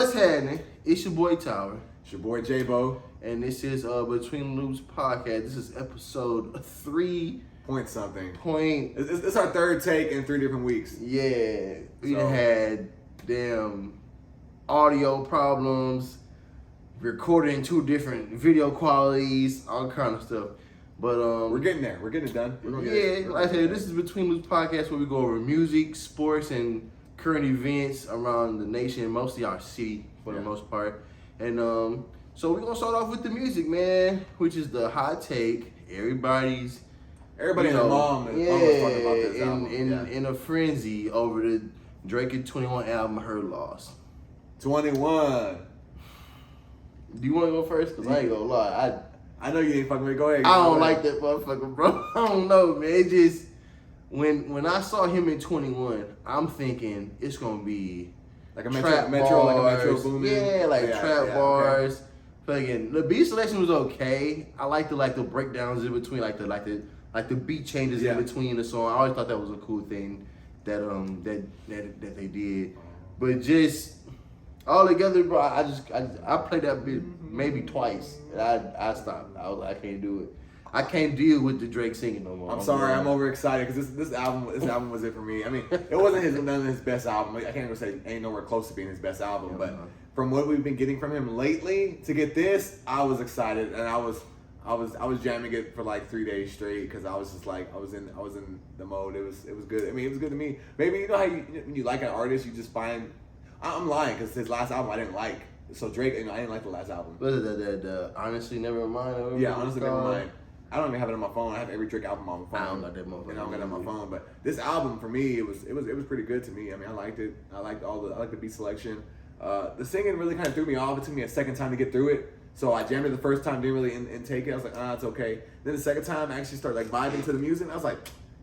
What's happening? It's your boy Tower. It's your boy J-Bo. And this is Between the Loops Podcast. This is episode 3. Point something. It's our third take in 3 different weeks. Yeah. We had damn audio problems, recording 2 different video qualities, all kind of stuff. But we're getting there. We're getting it done. Like I said, this is Between Loops Podcast where we go over music, sports, and current events around the nation, mostly our city for the most part. And so we're gonna start off with the music, man, which is the hot take. Everybody and their mom was talking about this album. In a frenzy over the Drake and 21 album, Her Loss. 21. Do you want to go first? Because I ain't gonna lie. I know you ain't fucking with me. Go ahead. I don't like that motherfucker, bro. I don't know, man. It just, when I saw him in 21, I'm thinking it's gonna be like a trap metro, bars. like a metro booming. Yeah, trap bars. Fucking the beat selection was okay. I like the breakdowns in between, like the beat changes in between the song. I always thought that was a cool thing that that they did. But just all together, bro, I played that bit maybe twice. And I stopped. I was like, I can't do it. I can't deal with the Drake singing no more. I'm sorry, I'm overexcited because this album was it for me. I mean, it wasn't none of his best album. I can't even say ain't nowhere close to being his best album. But from what we've been getting from him lately, to get this, I was excited and I was jamming it for like 3 days straight because I was just like I was in the mode. It was good. I mean, it was good to me. Maybe you know how when you like an artist, you just find. I'm lying because his last album I didn't like. So Drake, I didn't like the last album. What is that? Honestly, Never Mind. Yeah, Honestly, Never Mind. I don't even have it on my phone. I have every Drake album on my phone. I don't got that motherfucker. And I don't got it on my phone. But this album for me, it was pretty good to me. I mean, I liked it. I liked the beat selection. The singing really kind of threw me off. It took me a second time to get through it. So I jammed it the first time, didn't really intake it. I was like, it's okay. Then the second time, I actually started vibing to the music. And I was like,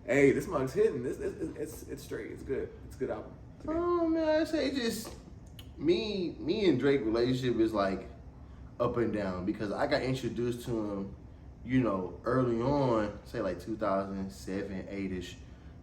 hey, this mug's hitting. It's straight. It's good. It's a good album. Oh man, I say just me and Drake relationship is up and down because I got introduced to him, early on, say 2007, 8-ish,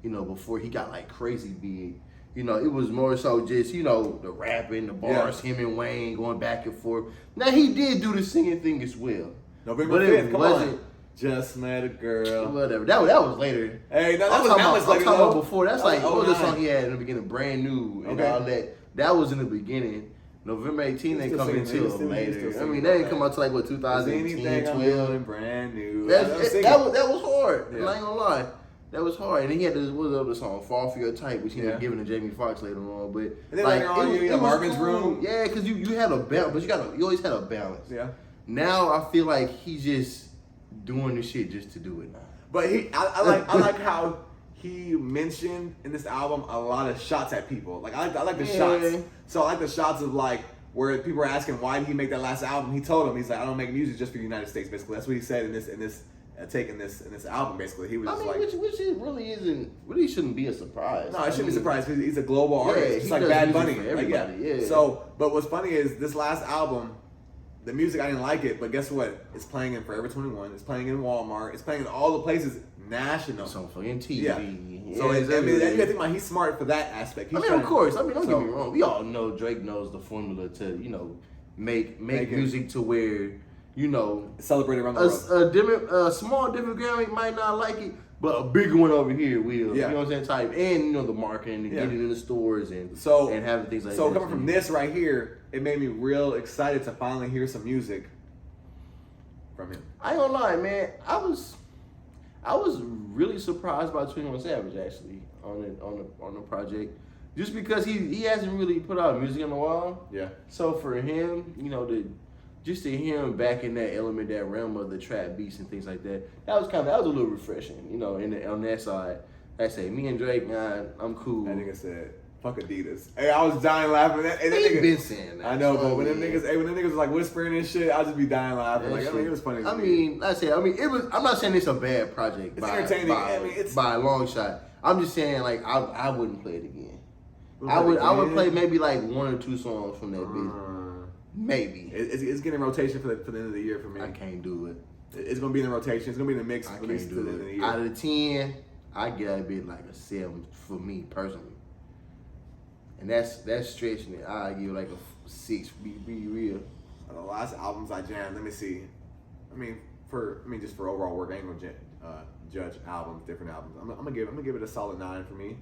before he got crazy big. It was more so just, the rapping, the bars, him and Wayne going back and forth. Now, he did do the singing thing as well. November 5th, come on. Just met a girl. Whatever. That was later. Hey, no, that was later. I'm talking about before. That's what was the song he had in the beginning? Brand New and all that. That was in the beginning. November 18th, they come until later. I mean, they didn't come out till 2010, 12. Brand new. That was hard. Yeah. I ain't gonna lie. That was hard. And he had this other song, Fall For Your Type, which he ended up giving to Jamie Foxx later on. But and then later on, you got Marvin's Room. Yeah, because you had a balance, but you always had a balance. Yeah. Now I feel like he's just doing the shit just to do it now. But I like how he mentioned in this album a lot of shots at people. I like the shots. So I like the shots of where people are asking why did he make that last album. He told them he's like, I don't make music just for the United States. Basically, that's what he said in this album. Basically, he was which really shouldn't be a surprise. No, it shouldn't be a surprise because he's a global artist. It's like Bad Bunny. Yeah. So, but what's funny is this last album. The music, I didn't like it, but guess what? It's playing in Forever 21. It's playing in Walmart. It's playing in all the places national. It's on fucking TV. Yeah. So, you gotta think about he's smart for that aspect. Of course. Don't get me wrong. We all know Drake knows the formula to, make music to where, celebrate around the world. A small demographic might not like it, but a bigger one over here will. Yeah. You know what I'm saying? Type. And, the marketing and getting in the stores and having things like that. So, coming from this right here, it made me real excited to finally hear some music from him. I ain't gonna lie, man. I was really surprised by 21 Savage actually on the project, just because he hasn't really put out music in a while. Yeah. So for him, to hear him back in that element, that realm of the trap beats and things like that, that was a little refreshing. On that side, I say me and Drake, I'm cool. That nigga said, "Fuck Adidas." Hey, I was dying laughing. He's been saying that. I know, but when them niggas was whispering and shit, I'll just be dying laughing. It was funny. It was. I'm not saying it's a bad project. It's entertaining. It's by a long shot. I'm just saying I wouldn't play it again. I would play maybe 1 or 2 songs from that bitch. Maybe. It's getting rotation for the end of the year for me. I can't do it. It's gonna be in the rotation. It's gonna be in the mix. I can't do it. Out of the 10, I get a bit a 7 for me personally. and that's stretching it. I give like a 6. Be real. The last albums I jammed. Let me see. Just for overall work, I ain't gonna judge albums, different albums. I'm gonna give it a solid 9 for me.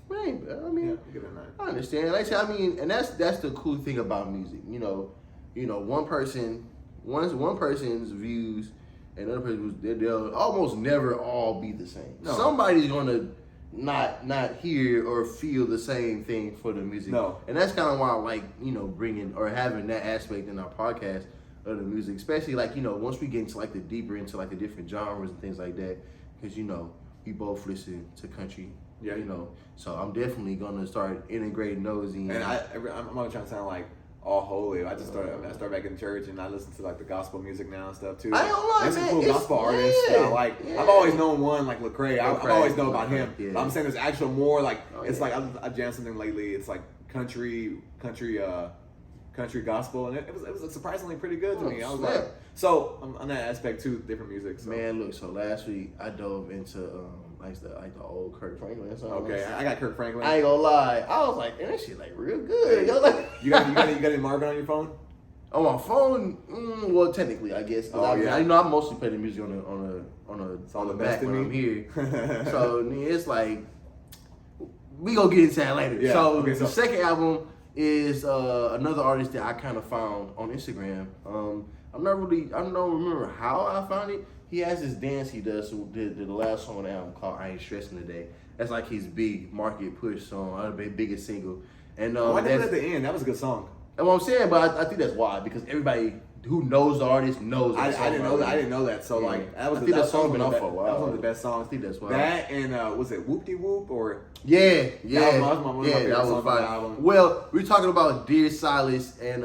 Right, Yeah, give it a 9. I understand. Like I said, and that's the cool thing about music. One person's views and other person's they'll almost never all be the same. No. Somebody's gonna not hear or feel the same thing for the music. No. And that's kind of why I like, bringing or having that aspect in our podcast of the music, especially like, once we get into like the deeper into like the different genres and things like that, because we both listen to country. Yeah. So I'm definitely gonna start integrating those in. And I'm not trying to sound like all holy. I started back in church and I listen to like the gospel music now and stuff too. I don't lie, there's man. some cool gospel artists that I like. Yeah. I've always known one like Lecrae. I've always known about him. Yeah. But I'm saying there's actual more like it's like I jammed something lately. It's like country gospel, and it was surprisingly pretty good to me. I was like, so on that aspect too, different music. So. Man, look. So last week I dove into like the old Kirk Franklin song. Okay, I got Kirk Franklin. I ain't gonna lie. I was like, man, that shit like real good. You got any Marvin on your phone? On my phone, well, technically, I guess. I mostly play the music on the back when I'm here. So it's like we gonna get into that later. Yeah, So okay, the second album is another artist that I kind of found on Instagram. I don't remember how I found it. He has this dance he does. So the last song on the album called "I Ain't Stressing Today." That's like his big market push song, biggest single. And I think at the end that was a good song. That's what I'm saying, but I think that's why, because everybody who knows the artist knows that song. I didn't know that. So like that was that song been out for a while. That was one of the best songs. I think that's why. That and was it Whoop De Whoop or yeah. That was fine. album. Well, we're talking about Dear Silas and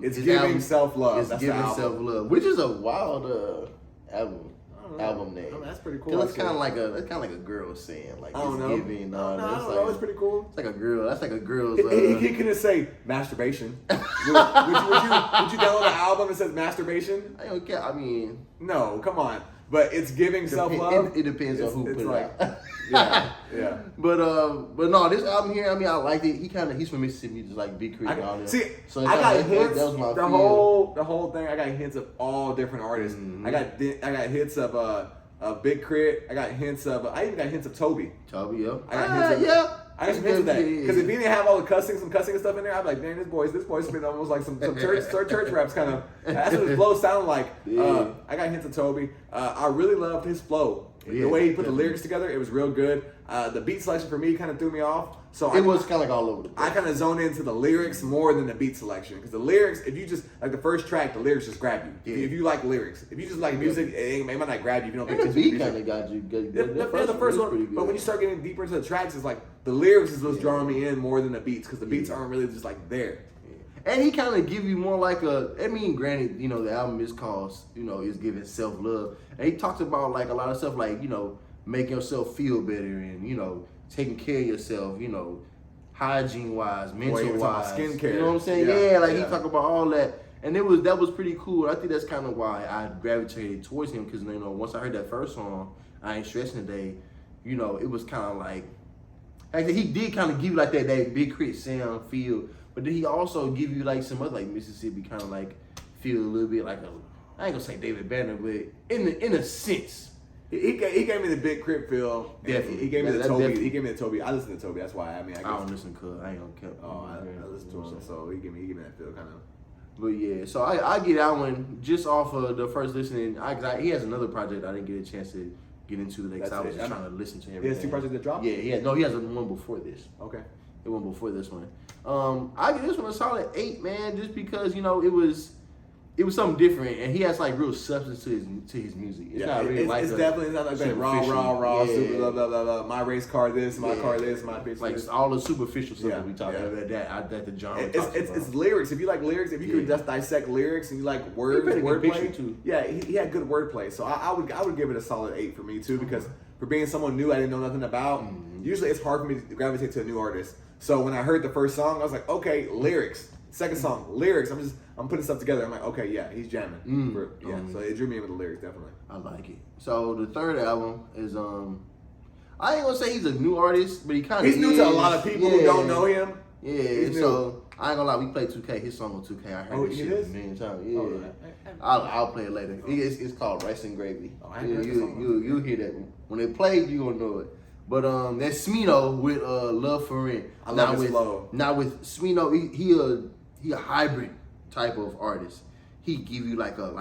it's giving self-love. It's giving self-love, which is a wild album name. That's pretty cool. It's kind of like a girl saying like it's giving. It's pretty cool. It's like a girl. That's like a girl's. He couldn't say masturbation. would you download an album that says masturbation? I don't care. I mean, no, come on. But it's giving self-love. It depends on who put it out. Yeah. But no, this album here, I liked it. He's from Mississippi, just like Big Creek and all that. See, so I got hits. That was my the whole thing. I got hints of all different artists. Mm-hmm. I got hits of Big Crit. I even got hints of Toby. Toby, yeah. I got hints of I got some hints of that Yeah. because if he didn't have all the some cussing and stuff in there, I'd be like, "Dang, this boy's been almost like some church raps kind of." That's what his flow sounded like. Yeah. I got hints of Toby. I really loved his flow. The way he put the lyrics together, it was real good. The beat selection for me kind of threw me off. So it was kind of like all over the place. I kind of zoned into the lyrics more than the beat selection because the lyrics, if you just like the first track, the lyrics just grab you. Yeah. If you like lyrics, if you just like music, it might not grab you if you don't pay attention. The beat kind of got you. The first one, pretty good. But when you start getting deeper into the tracks, it's like the lyrics is what's drawing me in more than the beats because the beats aren't really just like there. And he kind of give you more like granted, the album is called, is giving self-love. And he talks about like a lot of stuff like, making yourself feel better and, taking care of yourself, hygiene-wise, mental-wise. Skincare. You know what I'm saying? Yeah, he talk about all that. And that was pretty cool. I think that's kind of why I gravitated towards him because, once I heard that first song, I Ain't Stressing Today, it was kind of like he did kind of give you like that Big Crit sound feel. But then he also give you like some other like Mississippi kind of like feel a little bit like I ain't gonna say David Banner, but in a sense. He gave me the Big Crit feel. Definitely. He gave me the Toby. Definitely. He gave me the Toby. I listen to Toby. That's why. I don't listen to I ain't gonna care. I listen to him. So he gave me that feel kind of. But yeah, so I get that one just off of the first listening. He has another project I didn't get a chance to get into the next. I was just trying to listen to him. He has 2 projects that dropped? Yeah, he has one before this. Okay. The one before this one. I give this one a solid 8, man, just because it was something different, and he has like real substance to his music. It's not really it's definitely not like that raw, super blah blah blah. My race car this, my car this, my bitch like this. all the superficial stuff that we talk about that the genre. It's lyrics. If you like lyrics, if you can just dissect lyrics and you like wordplay too. Yeah, he had good wordplay. So I would give it a solid 8 for me too because for being someone new I didn't know nothing about. Usually it's hard for me to gravitate to a new artist. So when I heard the first song, I was like, okay, lyrics. Second song, lyrics. I'm putting stuff together. I'm like, okay, yeah, he's jamming. So it drew me in with the lyrics, definitely. I like it. So the third album is I ain't gonna say he's a new artist, but he kind of he's new to a lot of people who don't know him. Yeah, so I ain't gonna lie, we played 2K. His song on 2K. I heard this shit a million times. Yeah, I'll play it later. It's called Rice and Gravy. You'll hear that when it plays. You gonna know it. But that's Smino with Love for Rent. I love his flow. Now with Smino, he a hybrid type of artist. He give you like a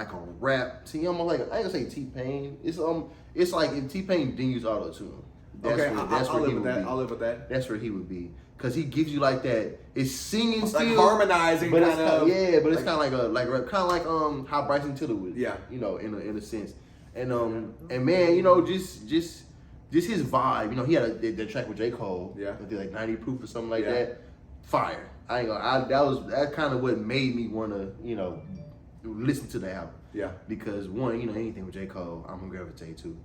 rap. See, almost like I ain't gonna say T-Pain. It's like if T-Pain didn't use auto-tune. I'll live with that. That's where he would be. Cause he gives you like that. It's singing still, like harmonizing, but kind of. Yeah, but it's kind of like how Bryson Tiller would. Yeah. You know, in a sense, and man, you know, just his vibe. You know, he had the track with J. Cole. Yeah. I think like 90 Proof or something like that. Fire. I ain't gonna. That kind of what made me wanna, you know, listen to the album. Yeah. Because one, you know, anything with J. Cole, I'm gonna gravitate to.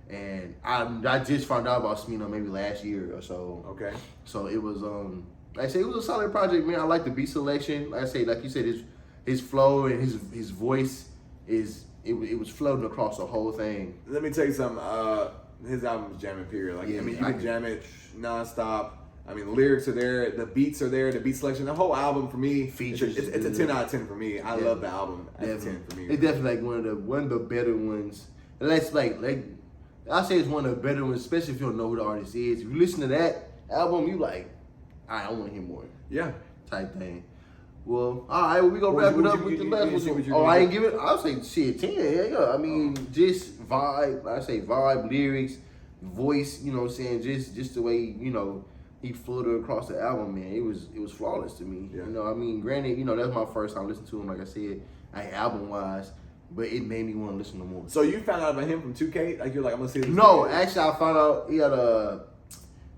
And I just found out about Smino maybe last year or so. Okay. So it was like I say, it was a solid project, man. I like the beat selection. Like I say, like you said, his flow and his voice it was floating across the whole thing. Let me tell you something. His album is jamming, period. Like, I mean, you can jam it nonstop. I mean, the lyrics are there, the beats are there, the beat selection. The whole album for me, features. It's a 10 out of 10 for me. I love the album. It's a 10 for me. It's definitely like one of the better ones. And that's like I say it's one of the better ones, especially if you don't know who the artist is. If you listen to that album, you like, I want to hear more. Yeah. Type thing. Well, all right, we gonna wrap it up with the last one. Oh, I didn't give it. I'll say shit 10. Yeah. I mean, just vibe. I say vibe, lyrics, voice. You know what I'm saying? Just the way, you know, he floated across the album, man. It was flawless to me. Yeah. You know, I mean, granted, you know, that's my first time listening to him. Like I said, album wise. But it made me want to listen to more. So you found out about him from 2K? Like you're like, I'm gonna see this. No, actually, I found out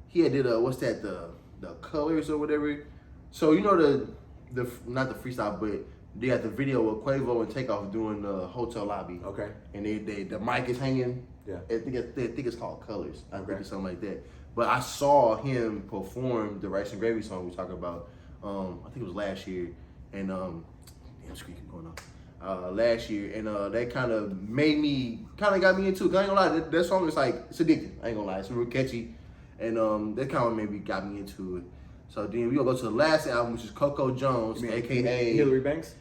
he did what's that, the colors or whatever. So you know the not the freestyle, but they got the video of Quavo and Takeoff doing the hotel lobby. Okay. And the mic is hanging. Yeah. I think it's called Colors. I think it's something like that. But I saw him perform the Rice and Gravy song we talk about. I think it was last year, and damn, screen keep going on. Last year, and that kind of got me into it. I ain't gonna lie, that song is like, it's addictive. I ain't gonna lie, it's real catchy, and that kind of got me into it. So then we gonna go to the last album, which is Coco Jones, aka Hillary Banks,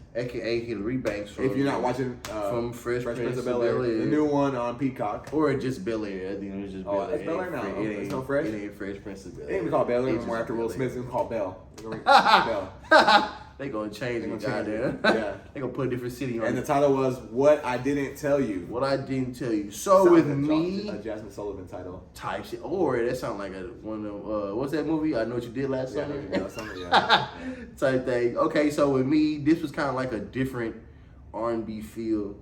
From, if you're not watching from Fresh Prince of Bel-Air, the new one on Peacock, or just Bel-Air. I think it was just Bel-Air. It's Bel-Air now. It's no Fresh. It ain't Fresh Prince of Bel-Air. It ain't called Bel-Air anymore after Will Smith. It's called Bell. Bell. They gonna change it, goddamn. Yeah. They gonna put a different city on it. And the title was What I Didn't Tell You. What I Didn't Tell You. So with me, a Jasmine Sullivan title. Type shit. Or that sound like one of what's that movie? I Know What You Did Last Summer. Yeah. Type thing. Okay, so with me, this was kind of like a different R&B feel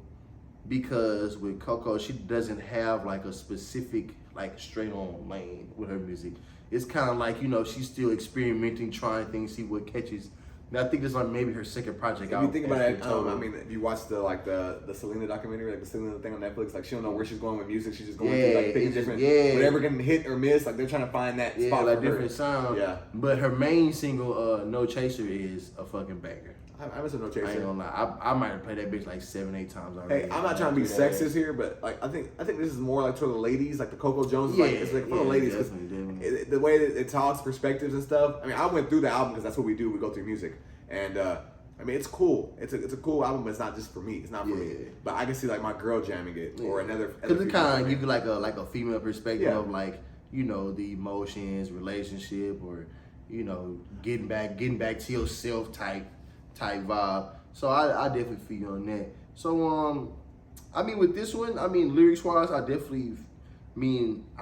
because with Coco, she doesn't have like a specific like straight on lane with her music. It's kind of like, you know, she's still experimenting, trying things, see what catches. And I think this is like maybe her second project. If you think about it, I mean, if you watch the Selena documentary, like the Selena thing on Netflix, like she don't know where she's going with music. She's just going through like picking different, whatever can hit or miss. Like they're trying to find that spot like for different her. sound. Yeah. But her main single, No Chaser, is a fucking banger. I miss No Chaser. I ain't gonna lie. I might have played that bitch like 7-8 times already. Hey, I'm not trying to be sexist here, but like I think this is more like for the ladies, like the Coco Jones. It's like for the ladies. Definitely. The way that it talks, perspectives and stuff. I mean, I went through the album because that's what we do. We go through music, and I mean, it's cool. It's a cool album, but it's not just for me. It's not for me. But I can see like my girl jamming it or another. Because it kind of give you like a female perspective of like, you know, the emotions, relationship, or, you know, getting back to yourself type vibe. So I definitely feel you on that. So I mean, with this one, I mean, lyrics wise, I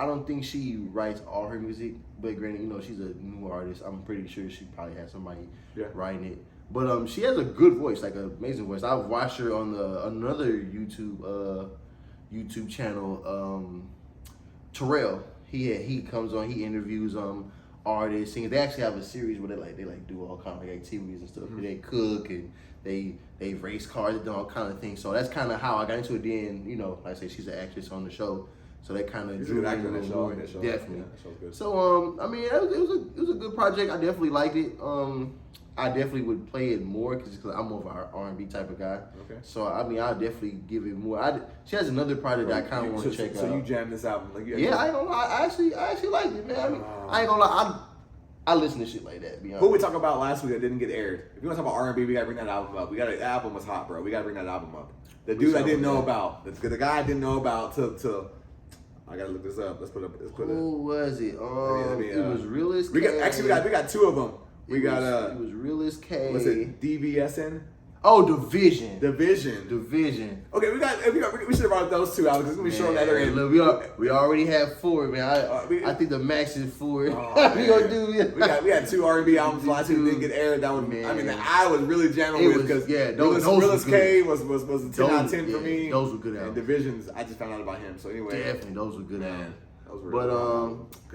don't think she writes all her music, but granted, you know, she's a new artist. I'm pretty sure she probably has somebody writing it. But she has a good voice, like an amazing voice. I've watched her on another YouTube channel, Terrell. He comes on, he interviews artists, singers. They actually have a series where they do all kind of like activities and stuff. Mm-hmm. They cook and they race cars and do all kind of things. So that's kind of how I got into it. Then, you know, like I say, she's an actress on the show, so that kind of drew me in a little more. Definitely. Yeah, that show's good. So I mean, it was a good project. I definitely liked it. I definitely would play it more because I'm more of an R&B type of guy. Okay. So I mean, I'll definitely give it more. She has another project that I kind of want to check out. So you jammed this album? Like, I ain't gonna lie. I actually liked it, man. I mean, I ain't gonna lie. I listen to shit like that. Be honest. Who we talked about last week that didn't get aired? If you want to talk about R&B, we gotta bring that album up. The album was hot, bro. We gotta bring that album up. The dude I didn't know about. The guy I didn't know about till I gotta look this up. Let's put it. Who was it? It was Real as K. We got two of them. It was Real as K. Was it DVSN? Oh, Division. Okay, we should have brought those two out because we show that other end. Look, we already have 4, man. I think the max is 4. We gonna do it. We had 2 R&B albums last week that didn't get aired. That one, I mean, that I was really jamming with because Realist K was a 10 out of 10 for me. Those were good albums. And Divisions, I just found out about him. So anyway, definitely those were good albums. But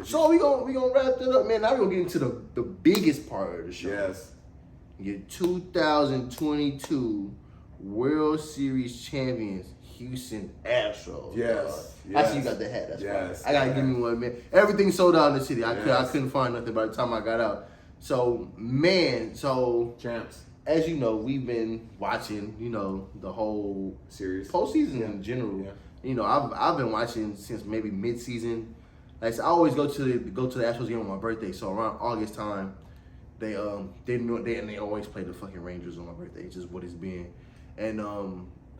so we gonna wrap that up, man. Now we gonna get into the biggest part of the show. Yes. Your 2022 World Series champions, Houston Astros. Yes. I see you got the hat. That's yes. right. I gotta give me one, man. Everything sold out in the city. I couldn't find nothing by the time I got out. So, man, champs. As you know, we've been watching, the whole series, postseason in general. Yeah. I've been watching since maybe mid-season. Like I always go to the Astros game on my birthday. So around August time, they always play the fucking Rangers on my birthday. It's just what it's been. And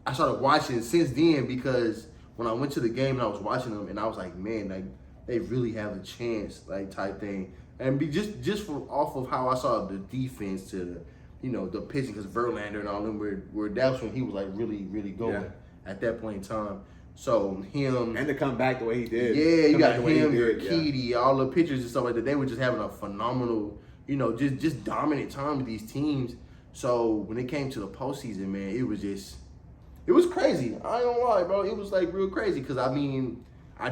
I started watching since then because when I went to the game and I was watching them and I was like, man, like they really have a chance, like type thing. And just off of how I saw the defense to the pitching, because Verlander and all them were that's when he was like really, really going at that point in time. So him and to come back the way he did. Yeah, you got him, Urquidy, all the pitchers and stuff like that. They were just having a phenomenal, just dominant time with these teams. So when it came to the postseason, man, it was crazy. I ain't gonna lie, bro. It was like real crazy because I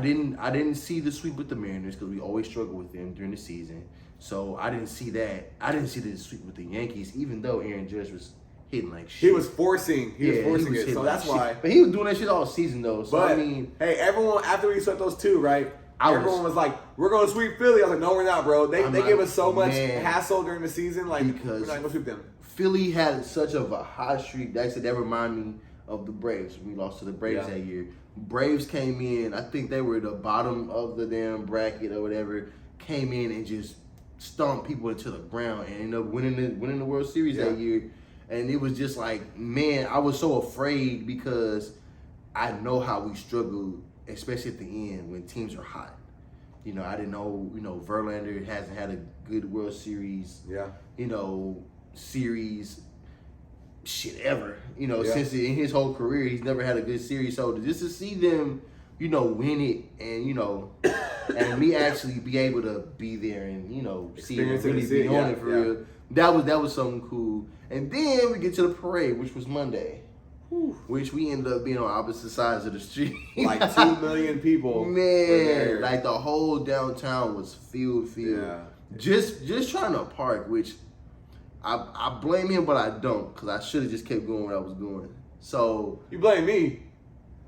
didn't see the sweep with the Mariners because we always struggle with them during the season. So I didn't see that. I didn't see the sweep with the Yankees, even though Aaron Judge was hitting like shit. He was forcing it. So that's why. But he was doing that shit all season though. So but, hey, everyone after we swept those 2, right? Everyone was like, "We're going to sweep Philly." I was like, "No, we're not, bro. They gave us so much hassle during the season. Like, we're not going to sweep them." Philly had such of a hot streak. That reminded me of the Braves. We lost to the Braves that year. Braves came in. I think they were the bottom of the damn bracket or whatever. Came in and just stomped people into the ground and ended up winning the World Series that year. And it was just like, man, I was so afraid because I know how we struggled, especially at the end when teams are hot. I didn't know, Verlander hasn't had a good World Series. Yeah. Series shit ever. Since in his whole career, he's never had a good series. So just to see them, win it and, and me actually be able to be there and, see it really be on it for real. That was something cool. And then we get to the parade, which was Monday. Which we ended up being on opposite sides of the street. Like 2 million people. Man, like the whole downtown was filled. Yeah. Just trying to park, which I blame him, but I don't, because I should have just kept going where I was going. So you blame me.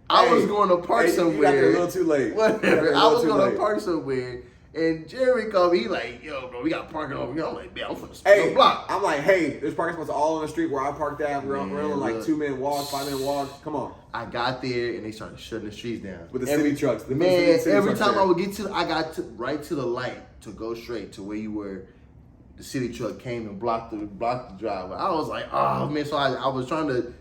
I was going to park somewhere. You got there a little too late. Whatever. I was going to park somewhere. And Jeremy called me, he like, yo, bro, we got parking over here. I'm like, man, I'm finna spin the block. I'm like, hey, there's parking spots all on the street where I parked at. We're on like 2-minute walk, 5-minute walk. Come on. I got there and they started shutting the streets down. With the city trucks. Every time I would get I got right to the light to go straight to where you were. The city truck came and blocked the driveway. I was like, oh man. So I was trying to,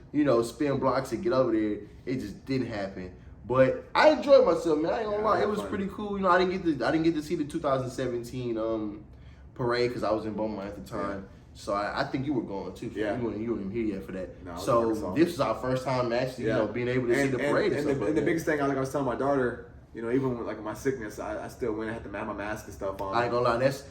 spin blocks to get over there. It just didn't happen. But I enjoyed myself, man. I ain't gonna lie, it was pretty cool. I didn't get to see the 2017 parade because I was in Beaumont at the time. So I think you were going too. Yeah. You weren't even here yet for that. No, so this is our first time actually, being able to see the parade and stuff. And the biggest thing, like I was telling my daughter, even with like my sickness, I still went and had to have my mask and stuff on. I ain't gonna lie, that's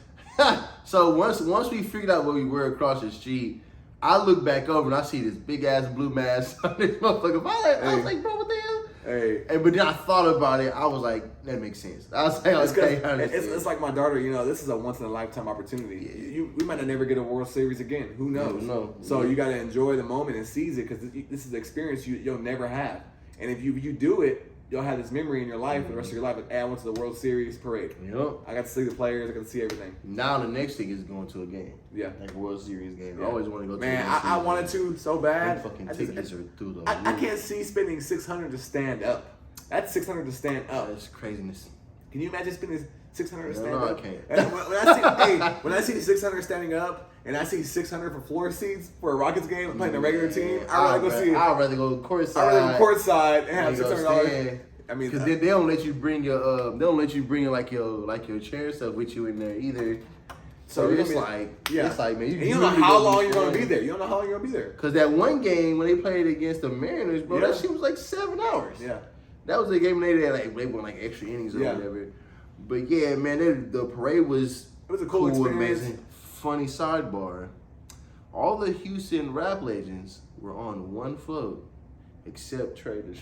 so once we figured out what we were across the street, I look back over and I see this big ass blue mask on this motherfucker. I was like, bro, what the hell? Hey. But then I thought about it. I was like, that makes sense. I was like, it's like my daughter, this is a once in a lifetime opportunity. We might not never get a World Series again. Who knows? No. So you got to enjoy the moment and seize it because this is the experience you'll never have. And if you do it, you'll have this memory in your life for the rest of your life. Like, hey, I went to the World Series parade. Yep. I got to see the players. I got to see everything. Now the next thing is going to a game. Yeah. Like a World Series game. I always want to go to a game. Man, I wanted to so bad. Fucking tickets are through the roof. I can't see spending $600 to stand up. That's $600 to stand up. That's craziness. Can you imagine spending 600 stand No, up. I can't. And when I see 600 standing up, and I see 600 for floor seats for a Rockets game, I'm playing a regular team. I'd rather go courtside. I'd rather go courtside and have $600. I mean, because they don't let you bring your like your chair stuff with you in there either. So it's like man, you don't know how long you're gonna be there. You don't know how long you're gonna be there. Because that one game when they played against the Mariners, bro, that shit was like 7 hours. Yeah, that was the game they won like extra innings or whatever. But yeah, man, the parade was a cool experience. Amazing. Funny sidebar: all the Houston rap legends were on one float, except Trader.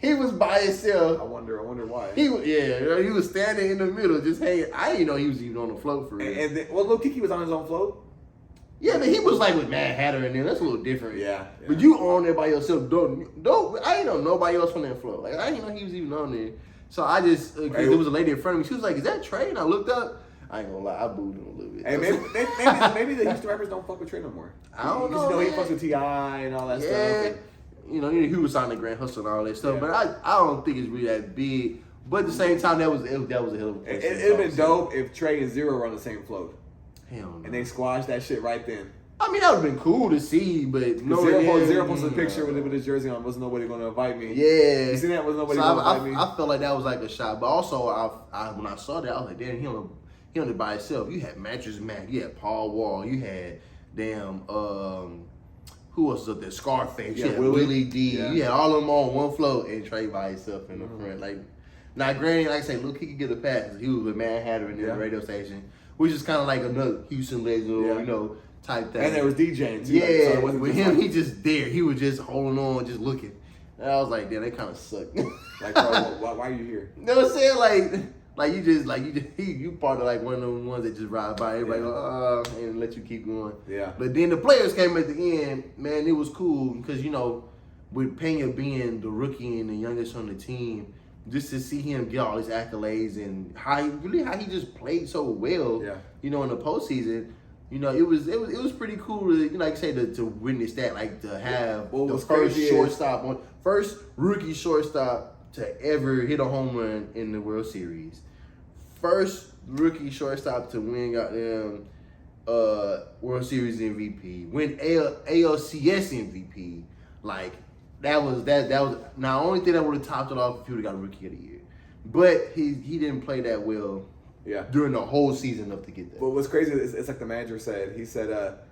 He was by himself. I wonder why. He was standing in the middle, just hanging. I didn't know he was even on the float for real. And then, Lil Kiki was on his own float. Yeah, but he was like with Mad Hatter and then that's a little different. Yeah. But you on there by yourself. Don't. I didn't know nobody else on that float. Like I didn't know he was even on there. So I just there was a lady in front of me. She was like, "Is that Trey?" And I looked up. I ain't gonna lie, I booed him a little bit. Hey, maybe the Houston rappers don't fuck with Trey no more. I don't know. He fucks with T.I. and all that stuff. And, he was signing Grand Hustle and all that stuff. But I don't think it's really that big. But at the same time, that was a hell of a place. It'd been dope if Trey and Zero were on the same float. Hell no. And they squashed that shit right then. I mean, that would have been cool to see, but Zero posted a picture with his jersey on. Wasn't nobody going to invite me? Yeah. You seen that? Wasn't nobody going to invite me? I felt like that was like a shot. But also, when I saw that, I was like, damn, he on it by himself. You had Mattress Mac. You had Paul Wall. You had, who else was up there? Scarface. You had Willie D. Yeah. You had all of them on one float and Trey by himself in the front. Like, now, granted, like I say, Lil Kiki could get a pass. He was with Mad Hatter in the radio station, which is kind of like another Houston legend, type thing. And there was DJing too. Yeah, so with him, he just there. He was just holding on, just looking. And I was like, damn, that kind of sucked. Like, bro, why are you here? You know what I'm saying? You part of like one of them ones that just ride by. Everybody go, and let you keep going. Yeah. But then the players came at the end. Man, it was cool because with Pena being the rookie and the youngest on the team, just to see him get all his accolades and how he just played so well. Yeah. In the postseason. It was pretty cool to, like I say, to witness that, like to have the first rookie shortstop to ever hit a home run in the World Series. First rookie shortstop to win goddamn World Series MVP, win ALCS MVP. Like that was now the only thing that would have topped it off if he would have got a rookie of the year. But he didn't play that well. Yeah. During the whole season up to get that. But what's crazy is it's like the manager said. He said,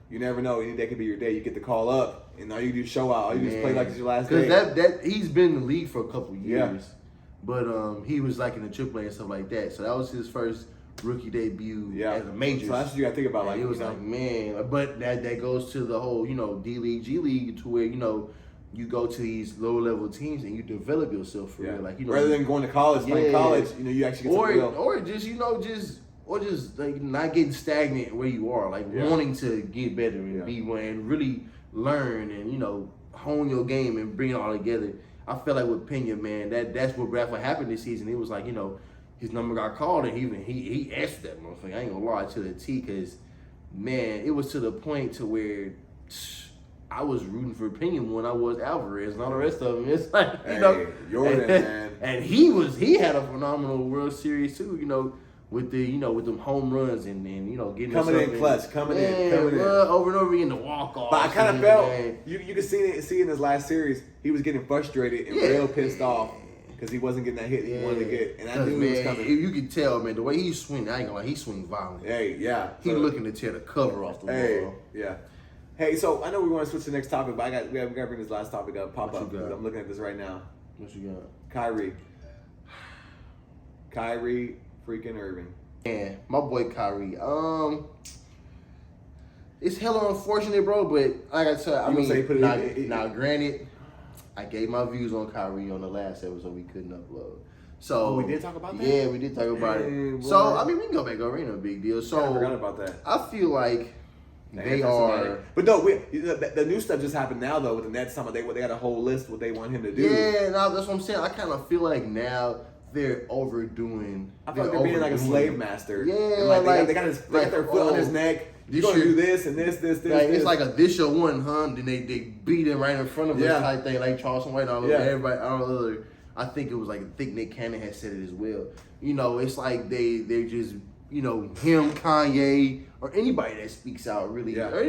"You never know. Any day could be your day. You get the call up, and all you do is show out. All you do is play like it's your last day." Because that he's been in the league for a couple of years, but he was like in the AAA and stuff like that. So that was his first rookie debut as a major. So that's what you got to think about. Like it was like, man, but that goes to the whole D League, G League, to where you go to these low level teams and you develop yourself for real. Like rather than going to college, playing college, you actually get or just like not getting stagnant where you are, like wanting to get better and be one and really learn and hone your game and bring it all together. I feel like with Pena, man, that's what happened this season. It was like his number got called and he answered that motherfucker. I ain't gonna lie to the T, because man, it was to the point to where I was rooting for Pena more than I was Alvarez and all the rest of them. It's like Jordan, man, and he had a phenomenal World Series too. With with them home runs and getting coming in clutch, coming in over and over again, the walk off. But I kind of felt you could see in his last series he was getting frustrated and real pissed off because he wasn't getting that hit he wanted to get, and I knew he was coming. You could tell, man, the way he swing. I ain't gonna lie, he swing violent. He looking to tear the cover off the wall. Hey, so I know we want to switch to the next topic, but we gotta bring this last topic up. Pop up. I'm looking at this right now. What you got? Kyrie freaking Irving. Yeah, my boy Kyrie. It's hella unfortunate, bro. But like I said, now granted, I gave my views on Kyrie on the last episode we couldn't upload. So we did talk about that. Yeah, we did talk about it. So we can go back over. Ain't no big deal. So I forgot about that. I feel like they are. But no, the new stuff just happened now though with the Nets. They got a whole list what they want him to do. Yeah, now that's what I'm saying. I kind of feel like now they're overdoing. I feel like they're being like a slave master. Yeah, and they got their foot on his neck. You're gonna do this and this. Like, it's like a this your one, huh? Then they beat him right in front of us type thing, like Charleston White, all everybody, all the other I think Nick Cannon had said it as well. You know, it's like they're just, you know, him, Kanye, or anybody that speaks out really. Yeah. I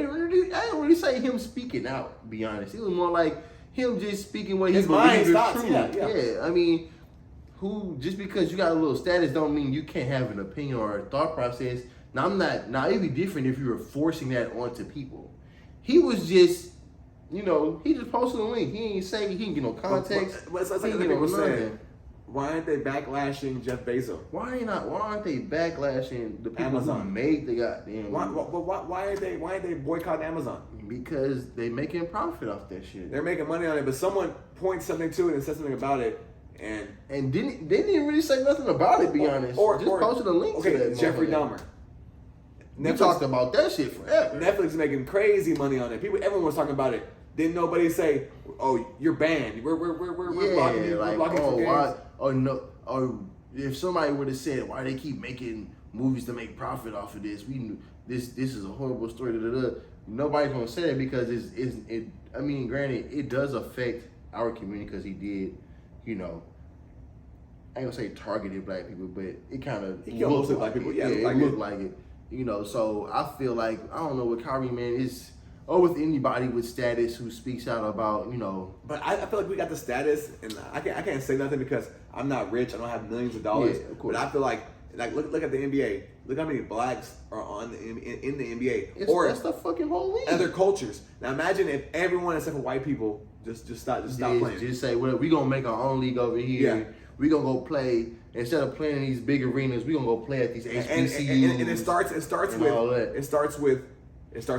don't really say him speaking out, to be honest. It was more like him just speaking what his he believes is thoughts, true. yeah. I mean, just because you got a little status don't mean you can't have an opinion or a thought process. Now it'd be different if you were forcing that onto people. He was just, you know, he just posted a link. He didn't get no context. But it's like people saying, why aren't they backlashing Jeff Bezos? Why aren't they backlashing the people Amazon who made the goddamn? Why are they boycotting Amazon? Because they making profit off that shit. They're making money on it, but someone points something to it and says something about it, and they didn't really say nothing about it. Be honest, just posted a link to that. Jeffrey Dahmer. We talked about that shit forever. Netflix is making crazy money on it. Everyone was talking about it. Didn't nobody say, "Oh, you're banned. We're blocking you. We're blocking from games." Or if somebody would have said, "Why they keep making movies to make profit off of this? We knew this is a horrible story." Nobody's gonna say that because it. I mean, granted, it does affect our community because he did, you know. I ain't gonna say targeted black people, but it kind of looked like black people. Yeah, it looked like it. You know, so I feel like, I don't know, with Kyrie, man, or with anybody with status who speaks out about, you know. But I feel like we got the status, and I can't say nothing because I'm not rich. I don't have millions of dollars. Yeah, of course. But I feel like look at the NBA. Look how many blacks are in the NBA. That's the fucking whole league. Other cultures. Now imagine if everyone except for white people just stop playing. Just say, well, we gonna make our own league over here. Yeah. We gonna go play, instead of playing in these big arenas, we gonna go play at these HBCUs. And it starts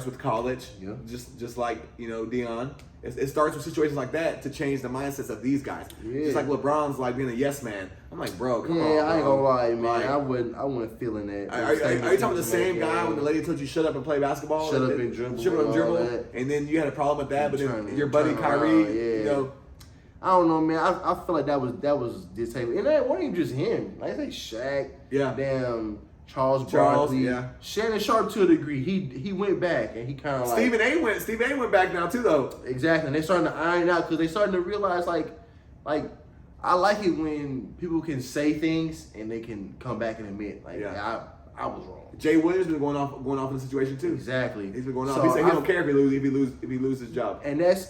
with college. Yeah. Just like, you know, Dion. It starts with situations like that to change the mindsets of these guys. Yeah. Just like LeBron's like being a yes man. I'm like, bro, come on. Yeah, I ain't gonna lie, man. Like, I wasn't feeling that. Are you talking the same guy when the lady told you shut up and play basketball? Shut up and dribble. And then you had a problem with that, but then your buddy Kyrie, you know. I don't know, man. I feel like that was disabled. And that wasn't even just him. Like I say, Shaq, damn Charles Barkley, Shannon Sharp to a degree. He went back and he kind of like Stephen A went back now too though. Exactly. And they're starting to iron out because they starting to realize like I like it when people can say things and they can come back and admit I was wrong. Jay Williams been going off in the situation too. Exactly. He's been going off. He said he don't care if he loses his job. And that's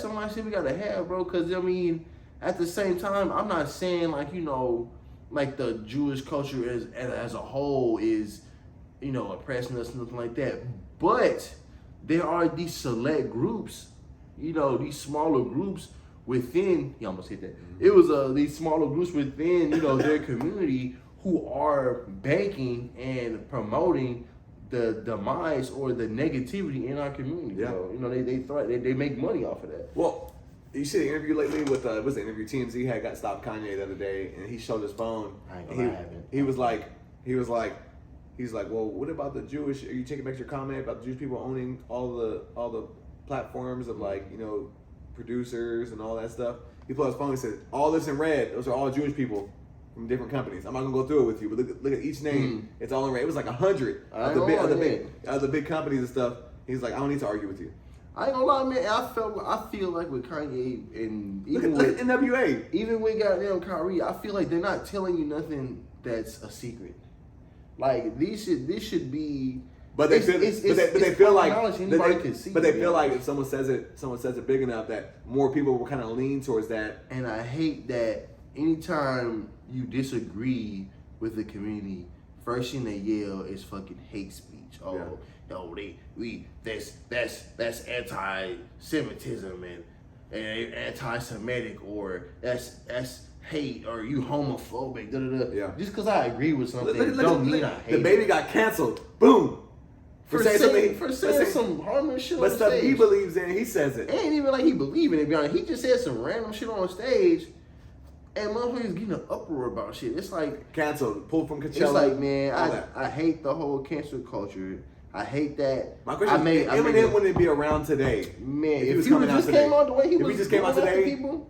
some of my shit we gotta have, bro. Because I mean, at the same time, I'm not saying like, you know, like the Jewish culture as a whole is, you know, oppressing us and nothing like that. But there are these select groups, you know, these smaller groups within. You almost hit that. It was these smaller groups within, you know, their community who are banking and promoting the demise or the negativity in our community. Yeah. Bro. You know, they make money off of that. Well, you see the interview lately with was the interview TMZ got stopped Kanye the other day, and he showed his phone. He was like, well, what about the Jewish? Are you taking back your comment about the Jewish people owning all the platforms of, like, you know, producers and all that stuff? He pulled his phone and said, all this in red, those are all Jewish people from different companies. I'm not gonna go through it with you, but look at each name. It's all in red. It was like 100 of the big companies and stuff. He's like, I don't need to argue with you. I ain't gonna lie, man. I feel like with Kanye and even look at NWA, even with goddamn Kyrie, I feel like they're not telling you nothing that's a secret. Like this should be. But they feel like anybody can see. But they feel like if someone says it big enough that more people will kind of lean towards that. And I hate that anytime you disagree with the community, first thing they yell is fucking hate speech. That's anti-Semitism and anti-Semitic, or that's hate, or you homophobic. Yeah. Just because I agree with something don't mean I hate. The baby got canceled. Boom. For saying some harmless shit on stage. But stuff he believes in, he says it. It ain't even like he believe in it, to be honest. He just said some random shit on stage, and motherfuckers getting an uproar about shit. It's like canceled, pulled from Coachella. It's like, man, I hate the whole cancel culture. I hate that. My question is, Eminem wouldn't be around today. Man, if he just came out the way he was going after people,